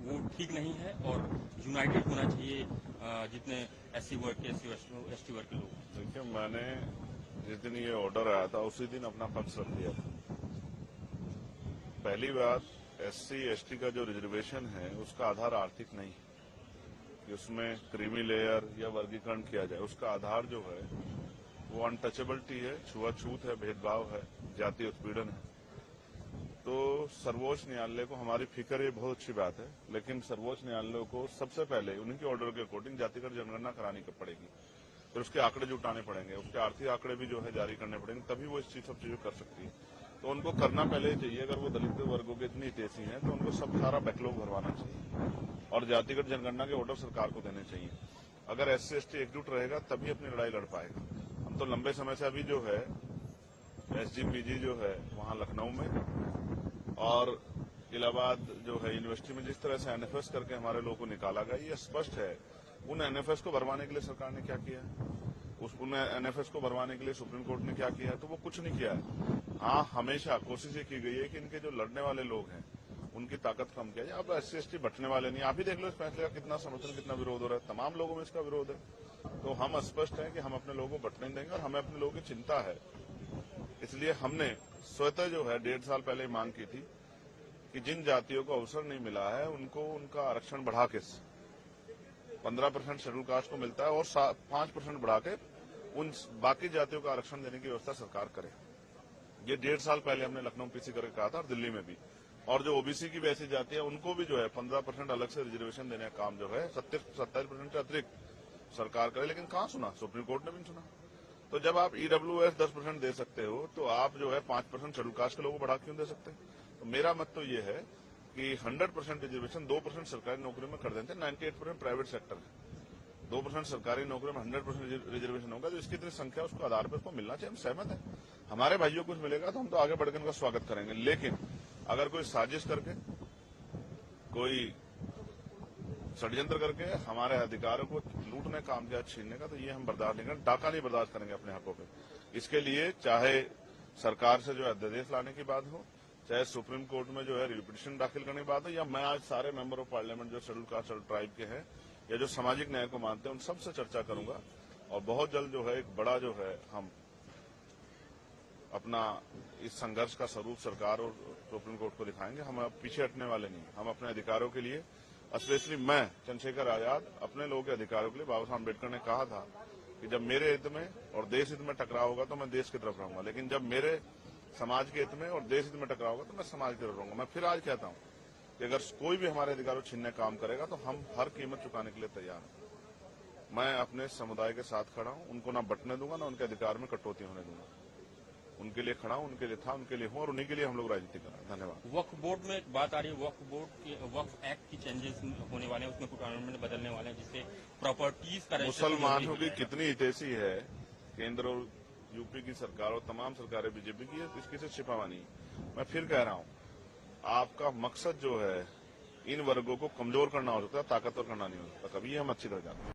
वो ठीक नहीं है और यूनाइटेड होना चाहिए जितने एससी वर्ग के एसटी वर्ग के लोग। देखिए, मैंने जिस दिन ये ऑर्डर आया था उसी दिन अपना पक्ष रख दिया था। पहली बात, एससी एसटी का जो रिजर्वेशन है उसका आधार आर्थिक नहीं है कि उसमें क्रीमी लेयर या वर्गीकरण किया जाए। उसका आधार जो है वो अनटचेबिलिटी है, छुआछूत है, भेदभाव है, जातीय उत्पीड़न है। तो सर्वोच्च न्यायालय को हमारी फिक्र, ये बहुत अच्छी बात है, लेकिन सर्वोच्च न्यायालय को सबसे पहले उन्हीं के ऑर्डर के अकॉर्डिंग जातिगत जनगणना करानी पड़ेगी। फिर उसके आंकड़े जुटाने पड़ेंगे, उसके आर्थिक आंकड़े भी जो है जारी करने पड़ेंगे, तभी वो सब चीजें कर सकती है। तो उनको करना पहले चाहिए। अगर वो दलित वर्गों के इतनी हितैषी हैं तो उनको सब सारा बैकलॉग भरवाना चाहिए और जातिगत जनगणना के ऑर्डर सरकार को देने चाहिए। अगर एससी एसटी एकजुट रहेगा तभी अपनी लड़ाई लड़ पाएगा। हम तो लंबे समय से अभी जो है एसजीपीजी जो है वहां लखनऊ में और इलाहाबाद जो है यूनिवर्सिटी में जिस तरह से एनएफएस करके हमारे लोगों को निकाला गया, ये स्पष्ट है। उन एनएफएस को भरवाने के लिए सरकार ने क्या किया है, उन एनएफएस को भरवाने के लिए सुप्रीम कोर्ट ने क्या किया है, तो वो कुछ नहीं किया है। हाँ, हमेशा कोशिश ये की गई है कि इनके जो लड़ने वाले लोग हैं उनकी ताकत कम किया जाए। अब एससी एसटी बटने वाले नहीं, आप ही देख लो इस फैसले का कितना समर्थन, कितना विरोध हो रहा है। तमाम लोगों में इसका विरोध है। तो हम स्पष्ट हैं कि हम अपने लोगों को बटने देंगे और हमें अपने लोगों की चिंता है। इसलिए हमने स्वतः जो है 1.5 साल पहले मांग की थी कि जिन जातियों को अवसर नहीं मिला है उनको उनका आरक्षण बढ़ा के 15% शेड्यूल कास्ट को मिलता है और 5% बढ़ा के उन बाकी जातियों का आरक्षण देने की व्यवस्था सरकार करे। ये 1.5 साल पहले हमने लखनऊ पीसी करके कहा था और दिल्ली में भी। और जो ओबीसी की वैसी जाति है उनको भी जो है 15% अलग से रिजर्वेशन देने का काम जो है 27% से अतिरिक्त सरकार करे, लेकिन कहाँ सुना, सुप्रीम कोर्ट ने भी नहीं सुना। तो जब आप ईडब्ल्यूएस 10% दे सकते हो तो आप जो है 5% शेड्यूल कास्ट के लोगों को बढ़ा क्यों दे सकते हैं? तो मेरा मत तो ये है कि 100% रिजर्वेशन 2% सरकारी नौकरी में कर देते हैं, 98% प्राइवेट सेक्टर है। 2% सरकारी नौकरी में 100% रिजर्वेशन होगा, तो इसकी इतनी संख्या उसको आधार पर उसको मिलना चाहिए। हम सहमत हैं। हमारे भाइयों को कुछ मिलेगा तो हम तो आगे बढ़कर उनका स्वागत करेंगे, लेकिन अगर कोई साजिश करके, कोई षड्यंत्र करके हमारे अधिकारों को लूटने का काम किया, छीनने का, तो ये हम बर्दाश्त नहीं करेंगे। डाका नहीं बर्दाश्त करेंगे अपने हकों पे। इसके लिए चाहे सरकार से जो है अध्यादेश लाने की बात हो, चाहे सुप्रीम कोर्ट में जो है रिपिटिशन दाखिल करने की बात हो, या मैं आज सारे मेंबर ऑफ पार्लियामेंट जो शेड्यूल कास्ट और ट्राइब के हैं या जो सामाजिक न्याय को मानते हैं उन सबसे चर्चा करूंगा और बहुत जल्द जो है एक बड़ा जो है हम अपना इस संघर्ष का स्वरूप सरकार और सुप्रीम कोर्ट को दिखाएंगे। हम अब पीछे हटने वाले नहीं। हम अपने अधिकारों के लिए, स्पेशली मैं चंद्रशेखर आजाद, अपने लोगों के अधिकारों के लिए, बाबा साहब अम्बेडकर ने कहा था कि जब मेरे हित में और देश हित में टकराव होगा तो मैं देश की तरफ रहूंगा, लेकिन जब मेरे समाज के हित में और देश हित में टकराव होगा तो मैं समाज की तरफ रहूंगा। मैं फिर आज कहता हूं कि अगर कोई भी हमारे अधिकारों छीनने काम करेगा तो हम हर कीमत चुकाने के लिए तैयार हैं। मैं अपने समुदाय के साथ खड़ा हूं, उनको ना बटने दूंगा, ना उनके अधिकार में कटौती होने दूंगा। उनके लिए खड़ा हूं, उनके लिए था, उनके लिए हूं और उन्हीं के लिए हम लोग राजनीति कर रहे हैं। धन्यवाद। वक्फ बोर्ड में एक बात आ रही है, वक्फ बोर्ड के वक्फ एक्ट की चेंजेस होने वाले हैं, उसमें कुछ अमेंडमेंट बदलने वाले हैं जिससे प्रॉपर्टीज का मुसलमानों की कितनी हितैषी है केंद्र और यूपी की सरकार और तमाम सरकारें बीजेपी की है, इसकी से छिपावा नहीं। मैं फिर कह रहा हूं, आपका मकसद जो है इन वर्गों को कमजोर करना हो सकता है, ताकतवर करना नहीं हो सकता। कभी हम अच्छी तरह जानते हैं।